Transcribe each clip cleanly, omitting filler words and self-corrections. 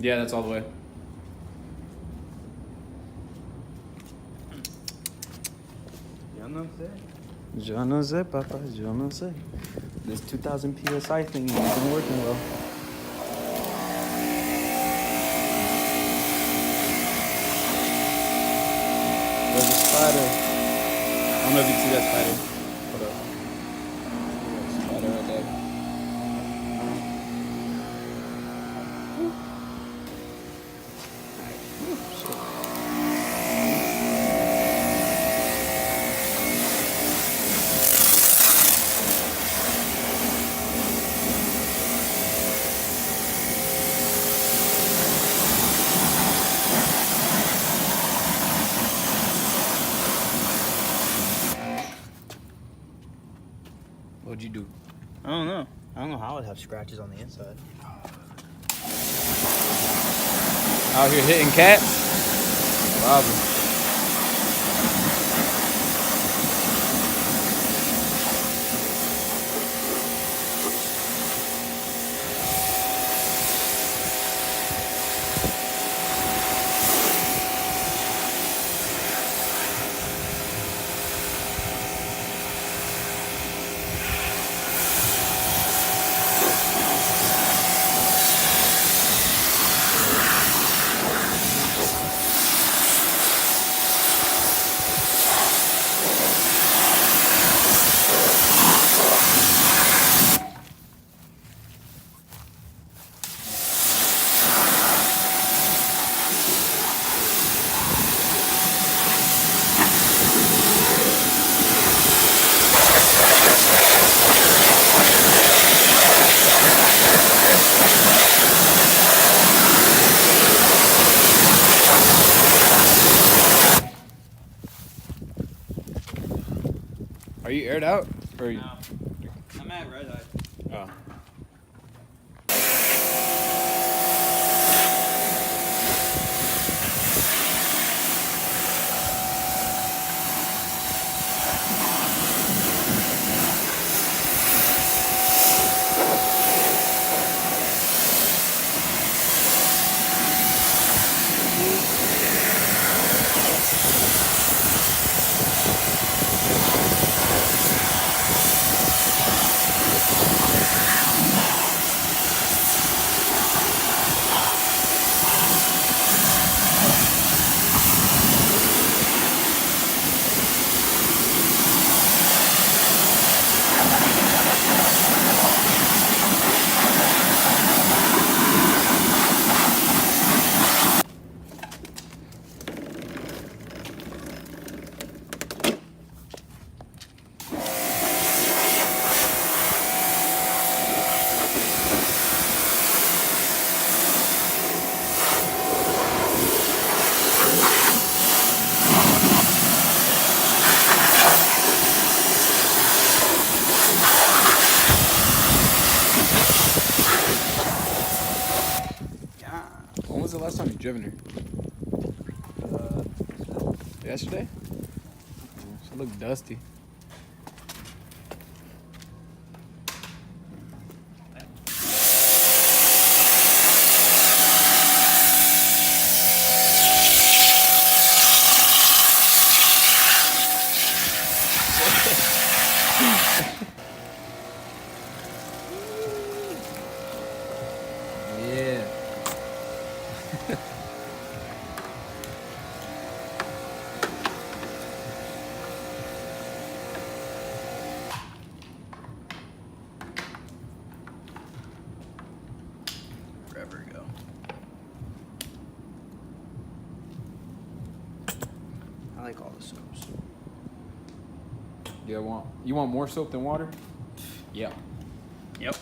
Yeah, that's all the way. Yo no sé, papa. Yo no sé. This 2000 PSI thing isn't working well. There's a spider. I don't know if you can see that spider. Hold up. Spider right there. What'd you do? I don't know. I don't know how I'd have scratches on the inside. Out here hitting cats? Probably. Are you aired out? Or No. I'm at red eye. Oh. When was the last time you driven her? Yesterday? She looked dusty. Yeah. Forever ago. I like all the soaps. Yeah, you want more soap than water? Yeah. Yep.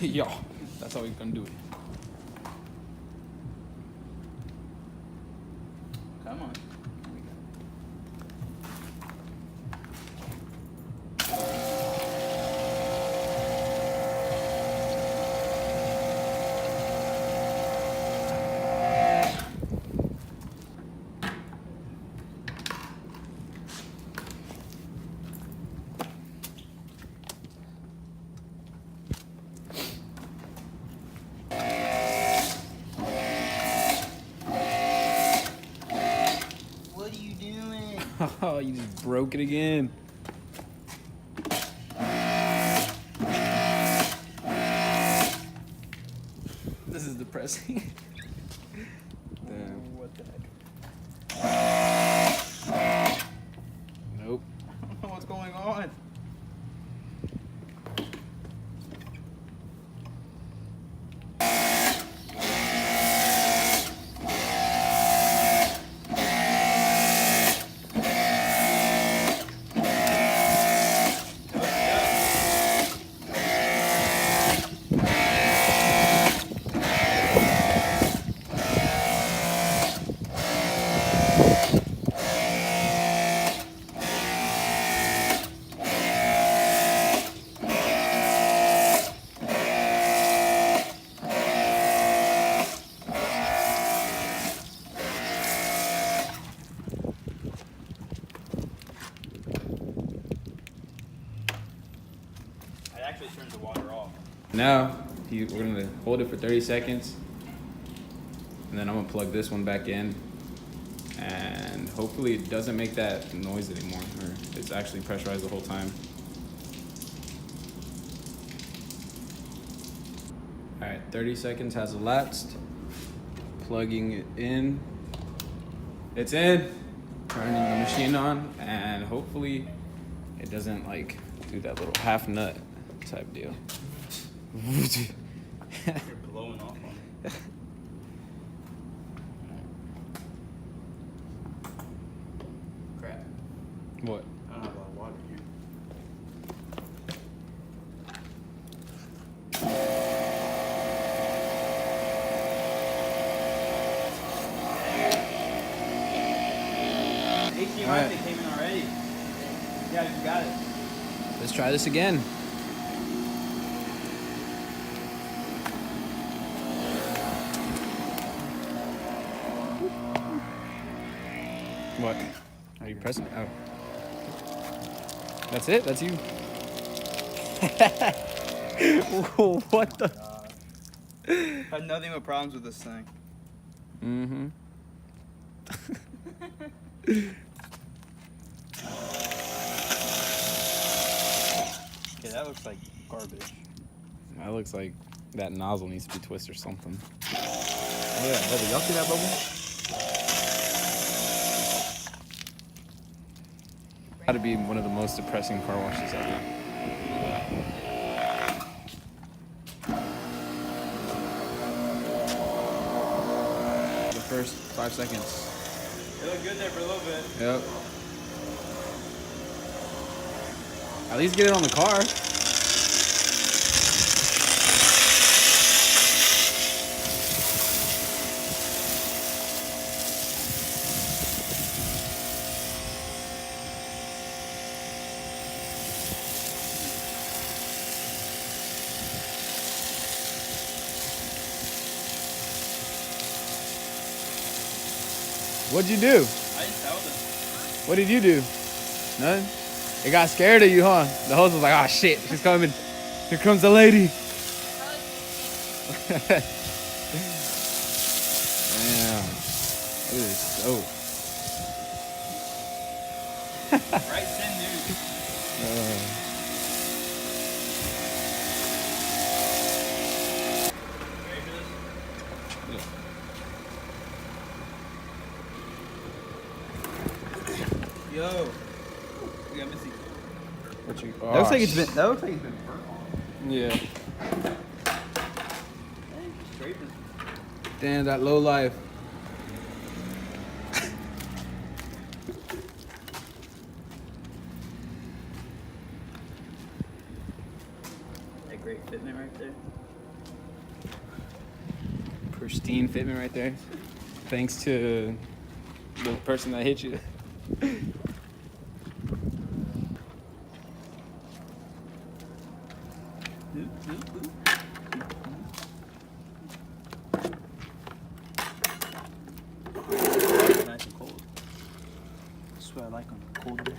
Yeah. That's how we gonna do it. Come on. Oh, you just broke it again. This is depressing. Damn. What the heck? Nope. I don't know what's going on. Actually turns the water off. Now, we're gonna hold it for 30 seconds. And then I'm gonna plug this one back in. And hopefully it doesn't make that noise anymore, or it's actually pressurized the whole time. All right, 30 seconds has elapsed. Plugging it in. It's in. Turning the machine on, and hopefully it doesn't like do that little half nut type deal. You're blowing off on me. Crap. What? I don't have a lot of water here. HDMI Alright. thing came in already. Yeah, you got it. Let's try this again. What? Are you pressing? Oh. That's it? That's you? What the? I had nothing but problems with this thing. Mm-hmm. Okay, that looks like garbage. That looks like that nozzle needs to be twisted or something. Oh yeah, bubble. Y'all see that bubble? Gotta be one of the most depressing car washes ever. The first 5 seconds. It looked good there for a little bit. Yep. At least get it on the car. What'd you do? I didn't tell them. What did you do? Nothing? It got scared of you, huh? The host was like, oh shit, she's coming. Here comes the lady. Damn. It is so. Right, send news. Ready for this? Yo. We got Missy. What you? That looks like it's been burnt on. Yeah. Hey, scraping. Damn, that low life. That great fitment right there. Pristine fitment right there. Thanks to the person that hit you. Nice and cold. That's what I like on a cold day.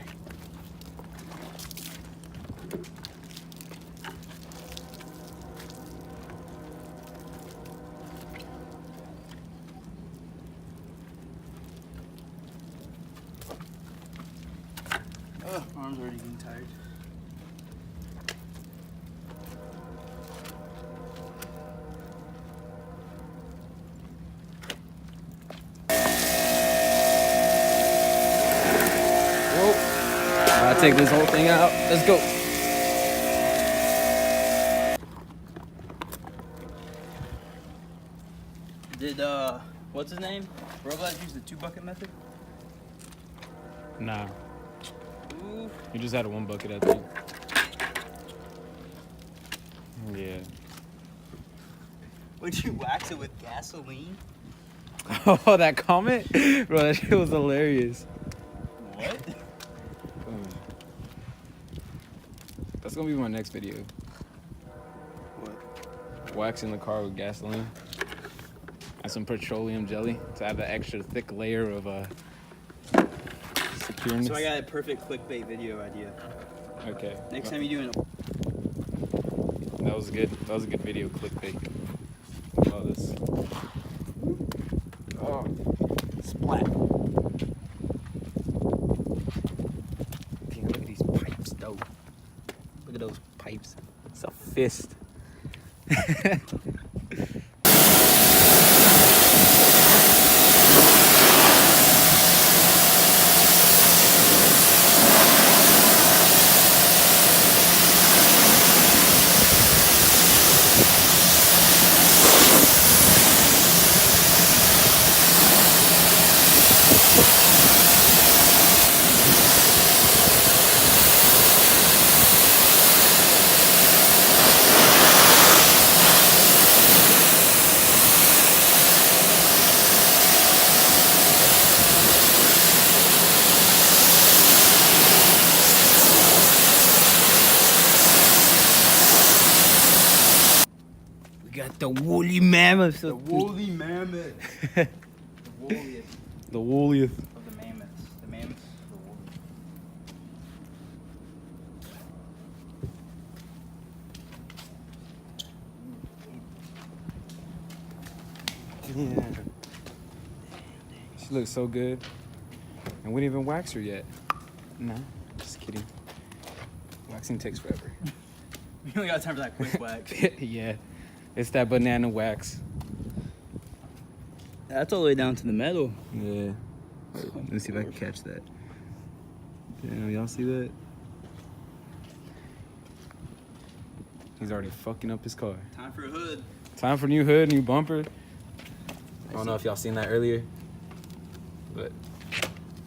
arm's already getting tired. I'll take this whole thing out. Let's go. Did what's his name? Robles use the 2-bucket method? Nah, Ooh. you just had a 1 bucket, I think. Yeah. Would you wax it with gasoline? Oh, that comment? Bro, that shit was hilarious. What? That's gonna be my next video. What? Waxing the car with gasoline and some petroleum jelly to add the extra thick layer of secureness. So I got a perfect clickbait video idea. Okay. Next time you do an That was good. That was a good video clickbait. Oh, this. Oh, splat. Damn, look at these pipes, though. Look at those pipes. It's a fist. Got the woolly mammoth. the woolly mammoth. The woolliest The wooliest. of the mammoths. The mammoths of the woolly. Yeah. She looks so good. And we didn't even wax her yet. Nah, just kidding. Waxing takes forever. We only got time for that quick wax. Yeah. It's that banana wax. That's all the way down to the metal. Yeah. Let me see if I can catch that. Damn, y'all see that? He's already fucking up his car. Time for a hood. Time for new hood, new bumper. I don't know if y'all seen that earlier, but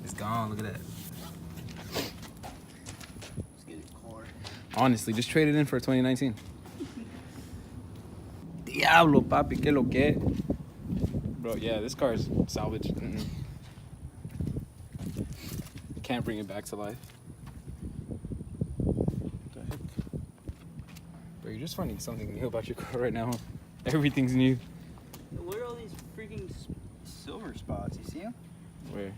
it's gone. Look at that. Let's get a car. Honestly, just trade it in for a 2019. Diablo, papi, que lo que? Bro, yeah, this car is salvage. Mm-mm. Can't bring it back to life. What the heck? Bro, you're just finding something new about your car right now. Everything's new. What are all these freaking silver spots? You see them? Where?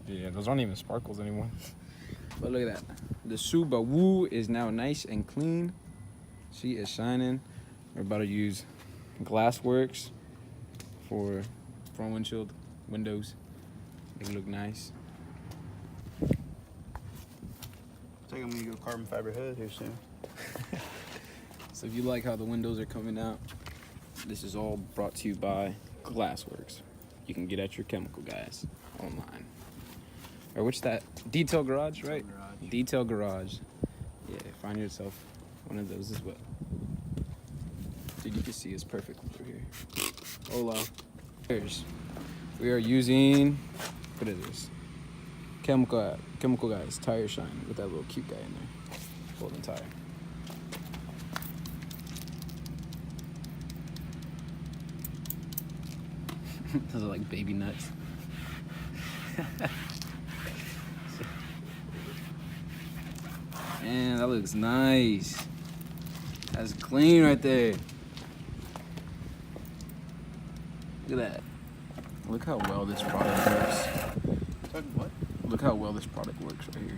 Yeah, those aren't even sparkles anymore. But look at that. The Subaru is now nice and clean. She is shining. We're about to use Glassworks for front windshield windows. Make it look nice. I think I'm gonna go carbon fiber hood here soon. So if you like how the windows are coming out, this is all brought to you by Glassworks. You can get at your chemical guys online. Or which that? Detail Garage, right? Detail Garage. Yeah, find yourself one of those as well. Dude, you can see it's perfect through here. Hola. Here's. We are using, what is this? Chemical Guys tire shine with that little cute guy in there. Golden tire. Those are like baby nuts. Man, that looks nice. That's clean right there. Look at that. Look how well this product works. What? Look how well this product works right here.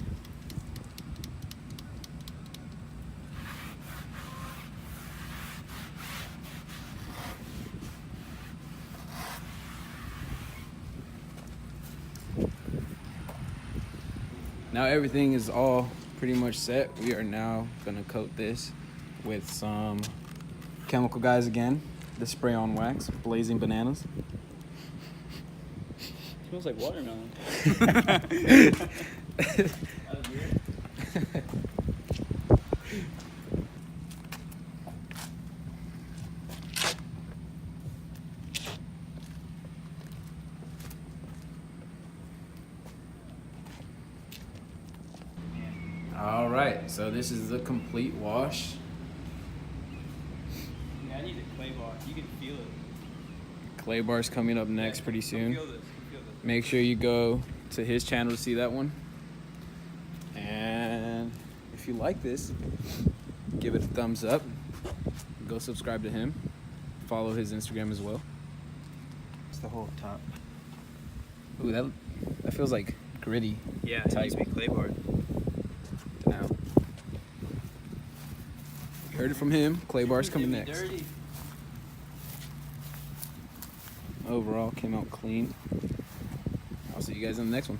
Now everything is all pretty much set. We are now gonna coat this with some chemical guys again. The spray on wax, blazing bananas. Smells like watermelon. All right, so this is the complete wash. Yeah, I need a clay bar. You can feel it. Clay bar's coming up next pretty soon. Feel this. Make sure you go to his channel to see that one. And if you like this, give it a thumbs up. Go subscribe to him. Follow his Instagram as well. It's the whole top. Ooh, that feels like gritty. Yeah, it needs to be clay bar. Now, you heard it from him. Clay bar's coming next. Dirty. Overall, came out clean. I'll see you guys in the next one.